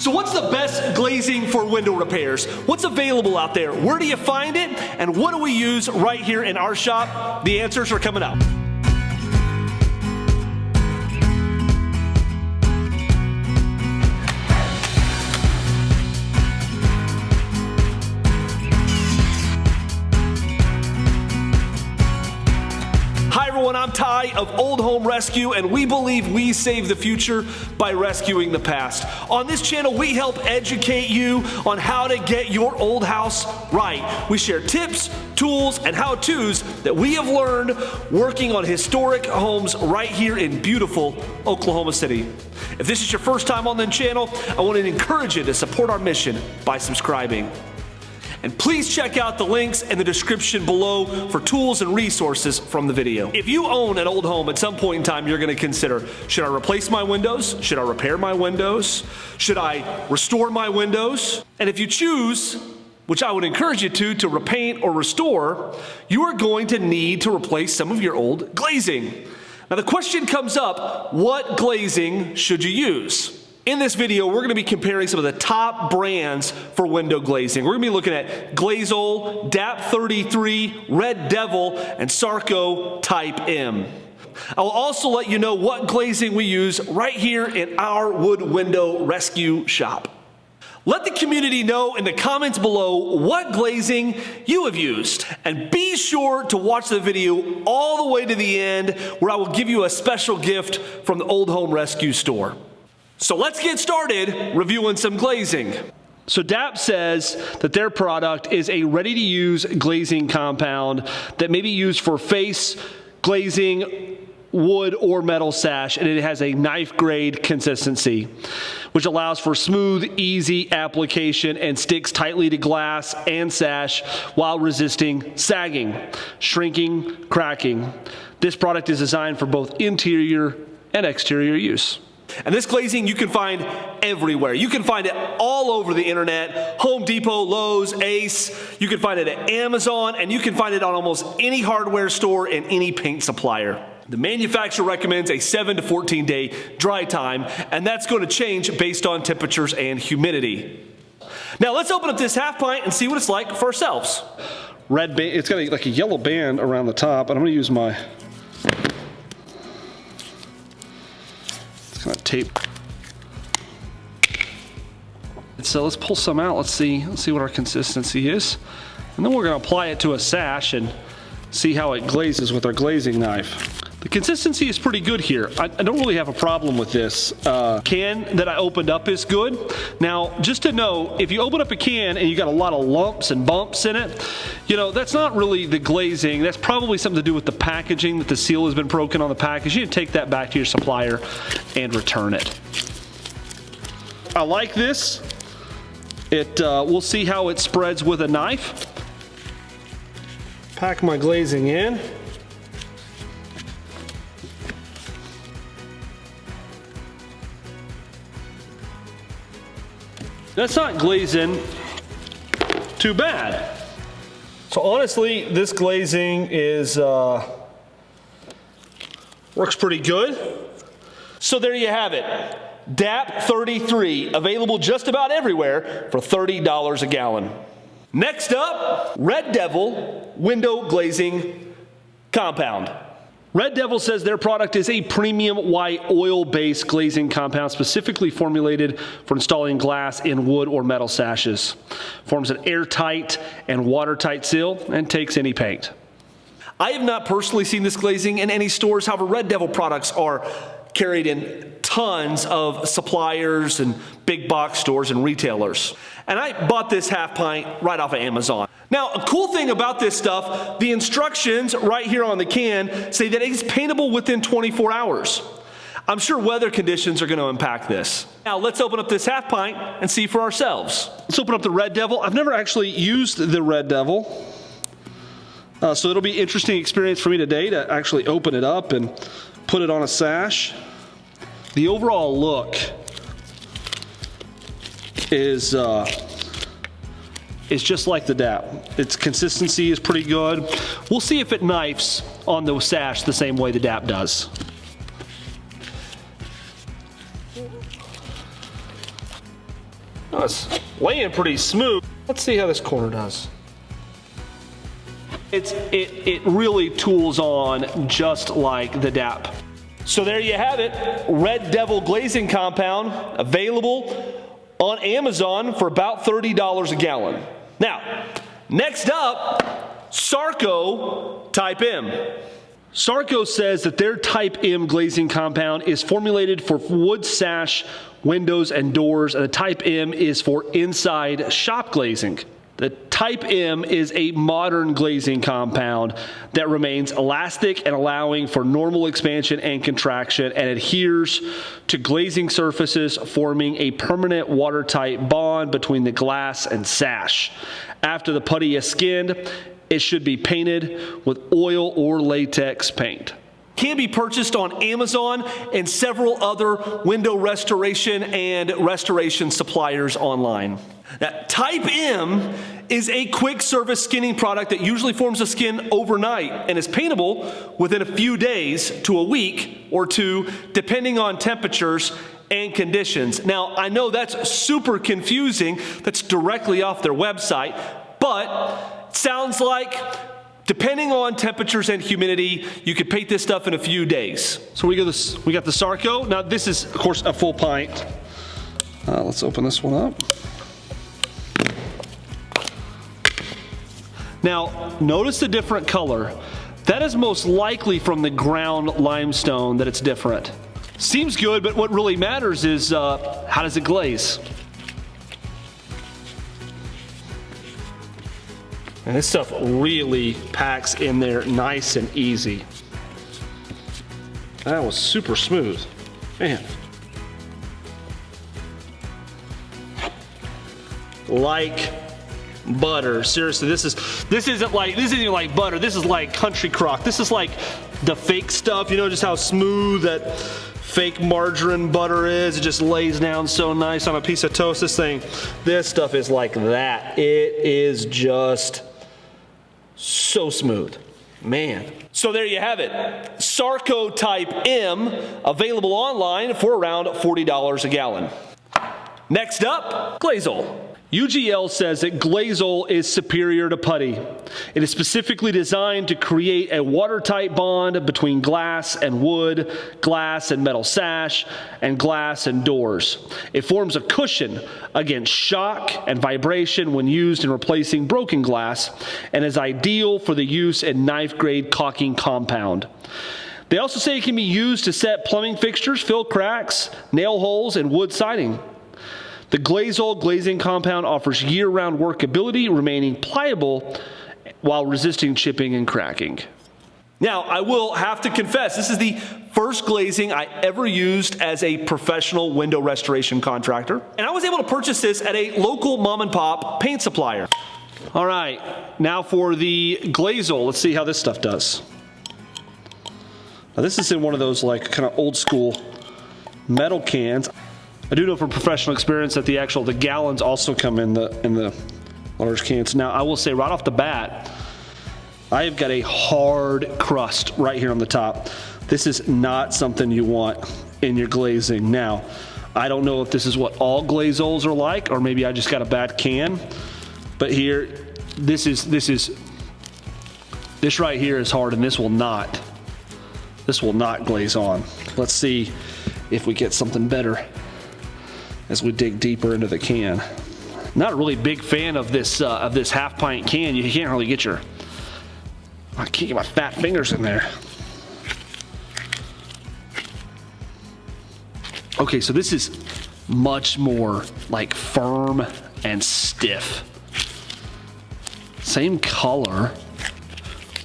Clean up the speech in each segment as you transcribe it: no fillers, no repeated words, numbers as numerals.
So what's the best glazing for window repairs? What's available out there? Where do you find it? And what do we use right here in our shop? The answers are coming up. Hi everyone, I'm Ty of Old Home Rescue, and we believe we save the future by rescuing the past. On this channel, we help educate you on how to get your old house right. We share tips, tools, and how-tos that we have learned working on historic homes right here in beautiful Oklahoma City. If this is your first time on the channel, I want to encourage you to support our mission by subscribing. And please check out the links in the description below for tools and resources from the video. If you own an old home at some point in time, you're going to consider, should I replace my windows? Should I repair my windows? Should I restore my windows? And if you choose, which I would encourage you to repaint or restore, you are going to need to replace some of your old glazing. Now the question comes up, what glazing should you use? In this video, we're going to be comparing some of the top brands for window glazing. We're going to be looking at Glazeol, DAP 33, Red Devil, and Sarco-Type M. I will also let you know what glazing we use right here in our wood window rescue shop. Let the community know in the comments below what glazing you have used. And be sure to watch the video all the way to the end, where I will give you a special gift from the Old Home Rescue store. So let's get started reviewing some glazing. So DAP says that their product is a ready-to-use glazing compound that may be used for face glazing, wood or metal sash, and it has a knife grade consistency, which allows for smooth, easy application and sticks tightly to glass and sash while resisting sagging, shrinking, cracking. This product is designed for both interior and exterior use. And this glazing you can find everywhere. You can find it all over the internet. Home Depot, Lowe's, Ace. You can find it at Amazon, and you can find it on almost any hardware store and any paint supplier. The manufacturer recommends a 7 to 14 day dry time, and that's going to change based on temperatures and humidity. Now let's open up this half pint and see what it's like for ourselves. Red band, it's got like a yellow band around the top, and I'm going to use my tape. So let's pull some out. Let's see what our consistency is, and then we're going to apply it to a sash and see how it glazes with our glazing knife. The consistency is pretty good here. I don't really have a problem with this. Can that I opened up is good. Now, just to know, if you open up a can and you got a lot of lumps and bumps in it, you know, that's not really the glazing. That's probably something to do with the packaging, that the seal has been broken on the package. You need to take that back to your supplier and return it. I like this. We'll see how it spreads with a knife. Pack my glazing in. That's not glazing too bad. So honestly, this glazing is works pretty good. So there you have it. DAP 33, available just about everywhere for $30 a gallon. Next up, Red Devil window glazing compound. Red Devil says their product is a premium white oil-based glazing compound specifically formulated for installing glass in wood or metal sashes. Forms an airtight and watertight seal and takes any paint. I have not personally seen this glazing in any stores. However, Red Devil products are carried in tons of suppliers and big box stores and retailers. And I bought this half pint right off of Amazon. Now, a cool thing about this stuff, the instructions right here on the can say that it's paintable within 24 hours. I'm sure weather conditions are going to impact this. Now, let's open up this half pint and see for ourselves. Let's open up the Red Devil. I've never actually used the Red Devil. So it'll be an interesting experience for me today to actually open it up and put it on a sash. The overall look is just like the DAP. Its consistency is pretty good. We'll see if it knifes on the sash the same way the DAP does. Oh, it's laying pretty smooth. Let's see how this corner does. It really tools on just like the DAP. So there you have it, Red Devil glazing compound, available on Amazon for about $30 a gallon. Now, next up, Sarco-Type M. Sarco says that their Type M glazing compound is formulated for wood sash, windows, and doors, and the Type M is for inside shop glazing. The Type M is a modern glazing compound that remains elastic and allowing for normal expansion and contraction, and adheres to glazing surfaces, forming a permanent watertight bond between the glass and sash. After the putty is skinned, it should be painted with oil or latex paint. Can be purchased on Amazon and several other window restoration and restoration suppliers online. Now, Type M is a quick service skinning product that usually forms a skin overnight and is paintable within a few days to a week or two, depending on temperatures and conditions. Now, I know that's super confusing. That's directly off their website, but it sounds like depending on temperatures and humidity, you could paint this stuff in a few days. So we got the Sarco. Now this is, of course, a full pint. Let's open this one up. Now, notice the different color. That is most likely from the ground limestone that it's different. Seems good, but what really matters is how does it glaze? And this stuff really packs in there nice and easy. That was super smooth, man. Like butter. Seriously, this isn't even like butter. This is like country crock. This is like the fake stuff. You know just how smooth that fake margarine butter is. It just lays down so nice on a piece of toast. This stuff is like that. It is just so smooth, man. So there you have it, Sarco-Type M, available online for around $40 a gallon. Next up, Glazeol. UGL says that Glazeol is superior to putty. It is specifically designed to create a watertight bond between glass and wood, glass and metal sash, and glass and doors. It forms a cushion against shock and vibration when used in replacing broken glass, and is ideal for the use in knife-grade caulking compound. They also say it can be used to set plumbing fixtures, fill cracks, nail holes, and wood siding. The Glazeol glazing compound offers year-round workability, remaining pliable while resisting chipping and cracking. Now, I will have to confess, this is the first glazing I ever used as a professional window restoration contractor, and I was able to purchase this at a local mom-and-pop paint supplier. All right, now for the Glazeol. Let's see how this stuff does. Now, this is in one of those like kind of old-school metal cans. I do know from professional experience that the gallons also come in the large cans. Now, I will say right off the bat, I have got a hard crust right here on the top. This is not something you want in your glazing. Now, I don't know if this is what all Glazeols are like, or maybe I just got a bad can. But here, this right here is hard, and this will not glaze on. Let's see if we get something better as we dig deeper into the can. Not a really big fan of this half pint can. You can't really get I can't get my fat fingers in there. Okay, so this is much more like firm and stiff. Same color.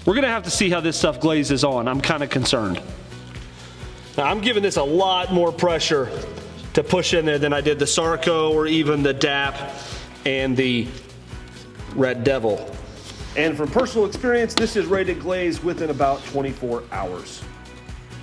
We're gonna have to see how this stuff glazes on. I'm kind of concerned. Now, I'm giving this a lot more pressure to push in there than I did the Sarco or even the DAP and the Red Devil. And from personal experience, this is ready to glaze within about 24 hours.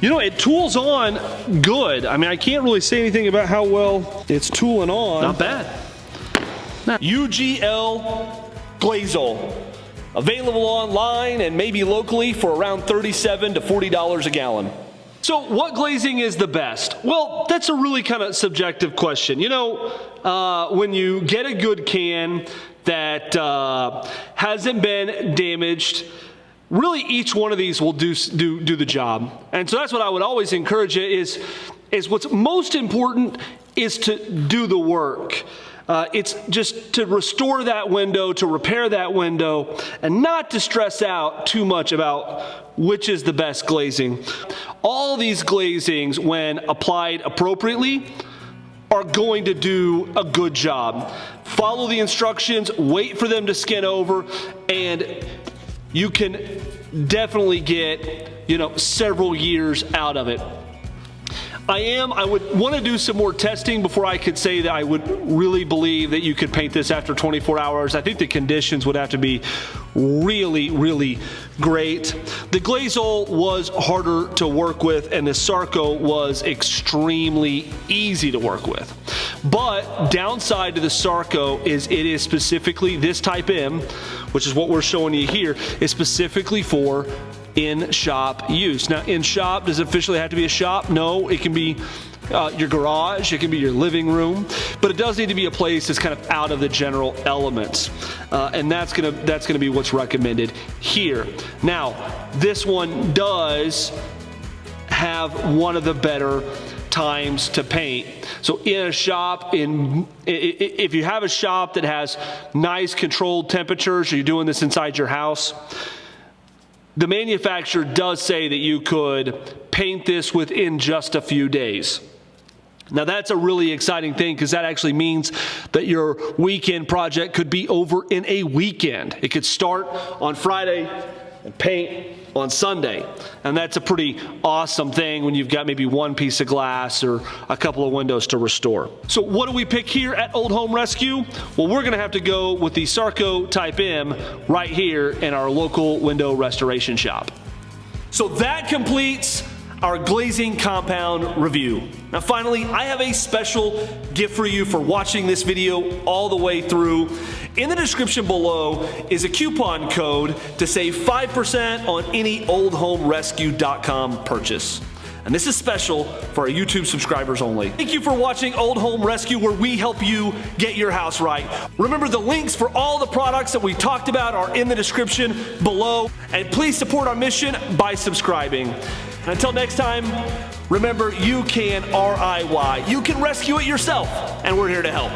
You know, it tools on good. I mean, I can't really say anything about how well it's tooling on. Not bad. UGL Glazeol. Available online and maybe locally for around $37 to $40 a gallon. So what glazing is the best? Well, that's a really kind of subjective question. You know, when you get a good can that hasn't been damaged, really each one of these will do the job. And so that's what I would always encourage you is what's most important is to do the work. It's just to restore that window, to repair that window, and not to stress out too much about which is the best glazing. All these glazings, when applied appropriately, are going to do a good job. Follow the instructions, wait for them to skin over, and you can definitely get, you know, several years out of it. I would want to do some more testing before I could say that I would really believe that you could paint this after 24 hours. I think the conditions would have to be really, really great. The Glazeol was harder to work with, and the Sarco was extremely easy to work with. But downside to the Sarco is it is specifically, this Type M, which is what we're showing you here, is specifically for in-shop use. Now, in-shop, does it officially have to be a shop? No, it can be your garage, it can be your living room, but it does need to be a place that's kind of out of the general elements, and that's gonna be what's recommended here. Now, this one does have one of the better times to paint. So in a shop, if you have a shop that has nice controlled temperatures, or you're doing this inside your house, the manufacturer does say that you could paint this within just a few days. Now that's a really exciting thing, because that actually means that your weekend project could be over in a weekend. It could start on Friday and paint on Sunday. And that's a pretty awesome thing when you've got maybe one piece of glass or a couple of windows to restore. So what do we pick here at Old Home Rescue? Well, we're gonna have to go with the Sarco-Type M right here in our local window restoration shop. So that completes our glazing compound review. Now finally, I have a special gift for you for watching this video all the way through. In the description below is a coupon code to save 5% on any oldhomerescue.com purchase. And this is special for our YouTube subscribers only. Thank you for watching Old Home Rescue, where we help you get your house right. Remember, the links for all the products that we talked about are in the description below. And please support our mission by subscribing. And until next time, remember, you can RIY. You can rescue it yourself, and we're here to help.